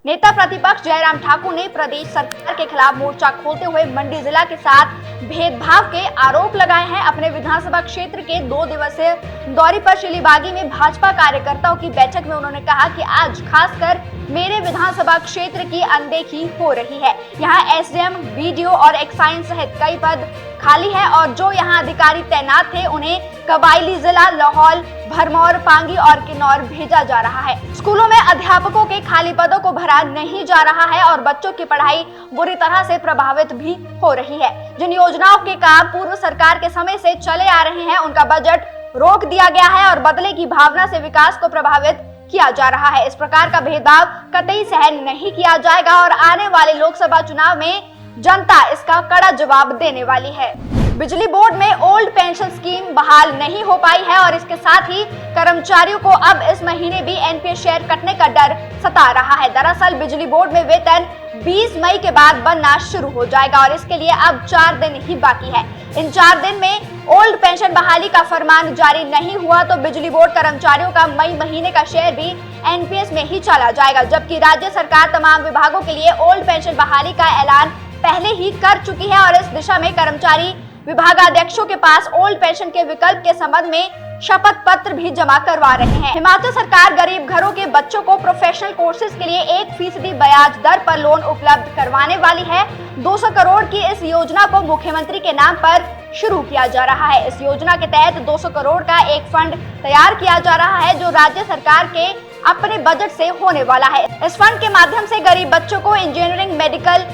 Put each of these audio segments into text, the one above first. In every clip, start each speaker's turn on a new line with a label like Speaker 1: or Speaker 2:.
Speaker 1: नेता प्रतिपक्ष जयराम ठाकुर ने प्रदेश सरकार के खिलाफ मोर्चा खोलते हुए मंडी जिला के साथ भेदभाव के आरोप लगाए हैं। अपने विधानसभा क्षेत्र के 2 दिवसीय दौरे पर शिलीबागी में भाजपा कार्यकर्ताओं की बैठक में उन्होंने कहा कि आज खासकर मेरे विधानसभा क्षेत्र की अनदेखी हो रही है। यहाँ एसडीएम, बीडीओ और एक्साइज सहित कई पद खाली है और जो यहाँ अधिकारी तैनात थे उन्हें कबायली जिला लाहौल, भरमौर, पांगी और किन्नौर भेजा जा रहा है। स्कूलों में अध्यापकों के खाली पदों को भरा नहीं जा रहा है और बच्चों की पढ़ाई बुरी तरह से प्रभावित भी हो रही है। जिन योजनाओं के काम पूर्व सरकार के समय से चले आ रहे हैं उनका बजट रोक दिया गया है और बदले की भावना से विकास को प्रभावित किया जा रहा है। इस प्रकार का भेदभाव कतई सहन नहीं किया जाएगा और आने वाले लोकसभा चुनाव में जनता इसका कड़ा जवाब देने वाली है। बिजली बोर्ड में ओल्ड पेंशन स्कीम बहाल नहीं हो पाई है और इसके साथ ही कर्मचारियों को अब इस महीने भी एनपीएस शेयर कटने का डर सता रहा है। दरअसल बिजली बोर्ड में वेतन 20 मई के बाद बनना शुरू हो जाएगा और इसके लिए अब 4 दिन ही बाकी है। इन 4 दिन में ओल्ड पेंशन बहाली का फरमान जारी नहीं हुआ तो बिजली बोर्ड कर्मचारियों का मई महीने का शेयर भी एनपीएस में ही चला जाएगा, जबकि राज्य सरकार तमाम विभागों के लिए ओल्ड पेंशन बहाली का ऐलान पहले ही कर चुकी है और इस दिशा में कर्मचारी विभागाध्यक्षों के पास ओल्ड पेंशन के विकल्प के संबंध में शपथ पत्र भी जमा करवा रहे हैं। हिमाचल सरकार गरीब घरों के बच्चों को प्रोफेशनल कोर्सेज के लिए 1% ब्याज दर पर लोन उपलब्ध करवाने वाली है। 200 करोड़ की इस योजना को मुख्यमंत्री के नाम पर शुरू किया जा रहा है। इस योजना के तहत 200 करोड़ का एक फंड तैयार किया जा रहा है जो राज्य सरकार के अपने बजट से होने वाला है। इस फंड के माध्यम से गरीब बच्चों को engineering, medical,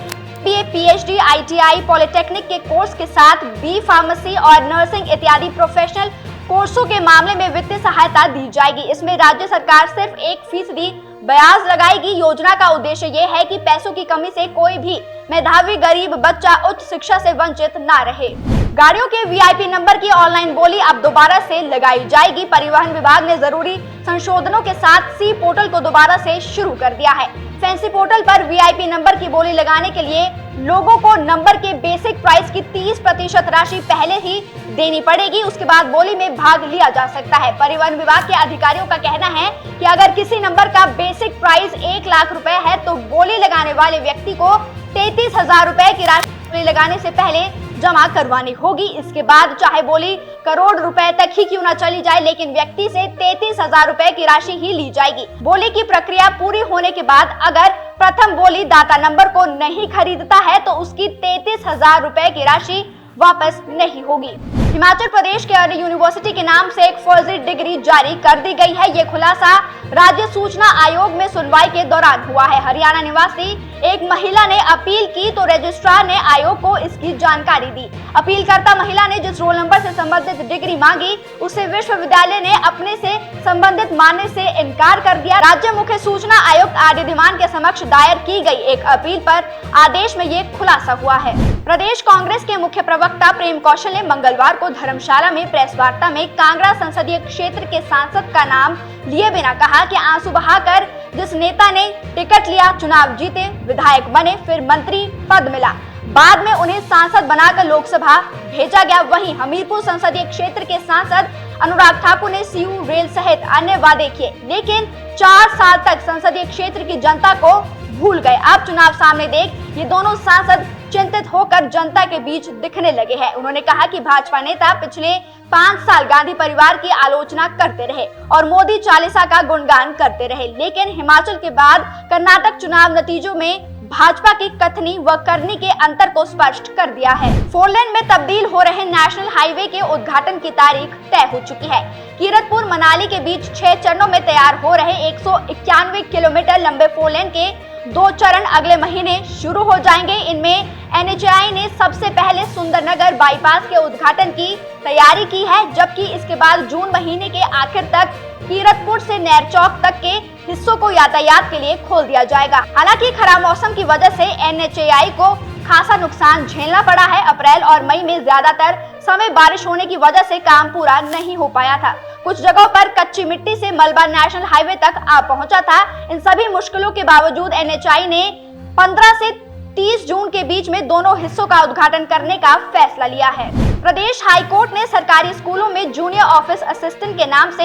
Speaker 1: PhD, ITI, polytechnic के कोर्स के साथ बी फार्मेसी और नर्सिंग इत्यादि प्रोफेशनल कोर्सों के मामले में वित्तीय सहायता दी जाएगी। इसमें राज्य सरकार सिर्फ 1% ब्याज लगाएगी। योजना का उद्देश्य ये है कि पैसों की कमी से कोई भी मेधावी गरीब बच्चा उच्च शिक्षा से वंचित ना रहे। गाड़ियों के वीआईपी नंबर की ऑनलाइन बोली अब दोबारा से लगाई जाएगी। परिवहन विभाग ने जरूरी संशोधनों के साथ सी पोर्टल को दोबारा से शुरू कर दिया है। फैंसी पोर्टल पर वीआईपी नंबर की बोली लगाने के लिए लोगों को नंबर के बेसिक प्राइस की 30% राशि पहले ही देनी पड़ेगी, उसके बाद बोली में भाग लिया जा सकता है। परिवहन विभाग के अधिकारियों का कहना है कि अगर किसी नंबर का बेसिक प्राइस 1 लाख रुपए है तो बोली लगाने वाले व्यक्ति को 33,000 रुपए की राशि बोली लगाने से पहले जमा करवानी होगी। इसके बाद चाहे बोली करोड़ रुपए तक ही क्यों न चली जाए, लेकिन व्यक्ति से 33,000 रुपए की राशि ही ली जाएगी। बोली की प्रक्रिया पूरी होने के बाद अगर प्रथम बोली दाता नंबर को नहीं खरीदता है तो उसकी 33,000 रुपए की राशि वापस नहीं होगी। हिमाचल प्रदेश के अर्ली यूनिवर्सिटी के नाम से एक फर्जी डिग्री जारी कर दी गई है। ये खुलासा राज्य सूचना आयोग में सुनवाई के दौरान हुआ है। हरियाणा निवासी एक महिला ने अपील की तो रजिस्ट्रार ने आयोग को इसकी जानकारी दी। अपीलकर्ता महिला ने जिस रोल नंबर से संबंधित डिग्री मांगी उसे विश्वविद्यालय ने अपने से संबंधित मानने से इनकार कर दिया। राज्य मुख्य सूचना आयुक्त आर.डी. धीमान के समक्ष दायर की गई एक अपील पर आदेश में ये खुलासा हुआ है। प्रदेश कांग्रेस के मुख्य प्रवक्ता प्रेम कौशल ने मंगलवार को धर्मशाला में प्रेस वार्ता में कांगड़ा संसदीय क्षेत्र के सांसद का नाम लिए बिना कहा कि आंसू बहाकर जिस नेता ने टिकट लिया, चुनाव जीते, विधायक बने, फिर मंत्री पद मिला, बाद में उन्हें सांसद बनाकर लोकसभा भेजा गया। वहीं हमीरपुर संसदीय क्षेत्र के सांसद अनुराग ठाकुर ने सीयू रेल सहित अन्य वादे किए, लेकिन 4 साल तक संसदीय क्षेत्र की जनता को भूल गए। अब चुनाव सामने देख ये दोनों सांसद चिंतित होकर जनता के बीच दिखने लगे हैं। उन्होंने कहा कि भाजपा नेता पिछले 5 साल गांधी परिवार की आलोचना करते रहे और मोदी चालीसा का गुणगान करते रहे, लेकिन हिमाचल के बाद कर्नाटक चुनाव नतीजों में भाजपा की कथनी व करनी के अंतर को स्पष्ट कर दिया है। 4 लेन में तब्दील हो रहे नेशनल हाईवे के उद्घाटन की तारीख तय हो चुकी है। कीरतपुर मनाली के बीच 6 चरणों में तैयार हो रहे 191 किलोमीटर लंबे 4 लेन के 2 चरण अगले महीने शुरू हो जाएंगे। इनमें एनएचएआई ने सबसे पहले सुंदरनगर बाईपास के उद्घाटन की तैयारी की है, जबकि इसके बाद जून महीने के आखिर तक कीरतपुर से नैरचौक तक के हिस्सों को यातायात के लिए खोल दिया जाएगा। हालांकि खराब मौसम की वजह से एनएचएआई को खासा नुकसान झेलना पड़ा है। अप्रैल और मई में ज्यादातर समय बारिश होने की वजह से काम पूरा नहीं हो पाया था। कुछ जगहों पर कच्ची मिट्टी से मलबा नेशनल हाईवे तक आ पहुंचा था। इन सभी मुश्किलों के बावजूद एनएचएआई ने 15 से 30 जून के बीच में दोनों हिस्सों का उद्घाटन करने का फैसला लिया है। प्रदेश हाईकोर्ट ने सरकारी स्कूलों में जूनियर ऑफिस असिस्टेंट के नाम से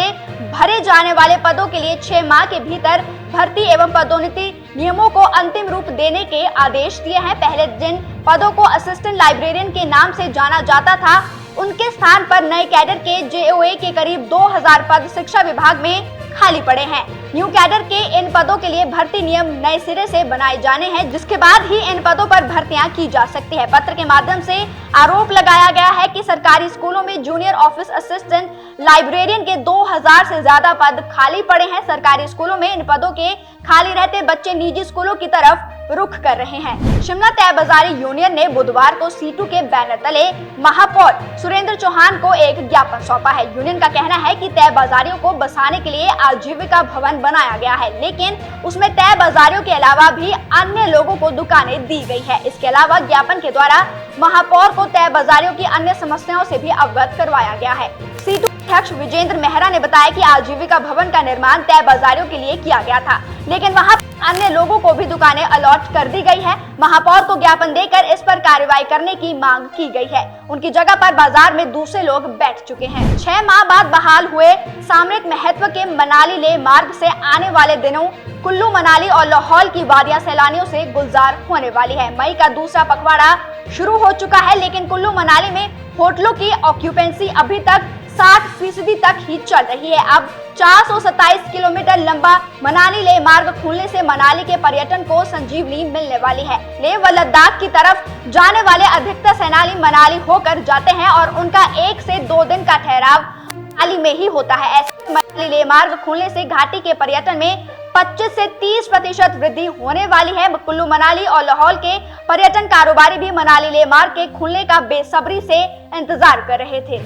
Speaker 1: भरे जाने वाले पदों के लिए 6 माह के भीतर भर्ती एवं पदोन्नति नियमों को अंतिम रूप देने के आदेश दिए हैं। पहले जिन पदों को असिस्टेंट लाइब्रेरियन के नाम से जाना जाता था, उनके स्थान पर नए कैडर के JOA के करीब 2000 पद शिक्षा विभाग में खाली पड़े हैं। न्यू कैडर के इन पदों के लिए भर्ती नियम नए सिरे से बनाए जाने हैं, जिसके बाद ही इन पदों पर भर्तियां की जा सकती है। पत्र के माध्यम से आरोप लगाया गया है कि सरकारी स्कूलों में जूनियर ऑफिस असिस्टेंट लाइब्रेरियन के 2000 से ज्यादा पद खाली पड़े हैं। सरकारी स्कूलों में इन पदों के खाली रहते बच्चे निजी स्कूलों की तरफ रुख कर रहे हैं। शिमला तय बाजारी यूनियन ने बुधवार को सीटू के बैनर तले महापौर सुरेंद्र चौहान को एक ज्ञापन सौंपा है। यूनियन का कहना है कि तय बाजारियों को बसाने के लिए आजीविका भवन बनाया गया है, लेकिन उसमें तय बाजारियों के अलावा भी अन्य लोगों को दुकानें दी गई है। इसके अलावा ज्ञापन के द्वारा महापौर को तय बाजारियों की अन्य समस्याओं से भी अवगत करवाया गया है। सीटू अध्यक्ष विजेंद्र मेहरा ने बताया कि आजीविका भवन का निर्माण तय बाजारियों के लिए किया गया था, लेकिन वहां अन्य लोगों को भी दुकानें अलॉट कर दी गई है। महापौर को ज्ञापन देकर इस पर कार्रवाई करने की मांग की गई है। उनकी जगह पर बाजार में दूसरे लोग बैठ चुके हैं। 6 माह बाद बहाल हुए सामरिक महत्व के मनाली लेह मार्ग से आने वाले दिनों कुल्लू मनाली और लाहौल की वादियां सैलानियों से गुलजार होने वाली है। मई का दूसरा पखवाड़ा शुरू हो चुका है, लेकिन कुल्लू मनाली में होटलों की ऑक्यूपेंसी अभी तक 60% तक ही चल रही है। अब 427 किलोमीटर लंबा मनाली लेह मार्ग खुलने से मनाली के पर्यटन को संजीवनी मिलने वाली है। लेह व लद्दाख की तरफ जाने वाले अधिकतर सैलानी मनाली होकर जाते हैं और उनका 1 से 2 दिन का ठहराव मनाली में ही होता है। ऐसे मनाली लेह मार्ग खुलने से घाटी के पर्यटन में 25 से 30% वृद्धि होने वाली है। कुल्लू मनाली और लाहौल के पर्यटन कारोबारी भी मनाली लेह मार्ग के खुलने का बेसब्री से इंतजार कर रहे थे।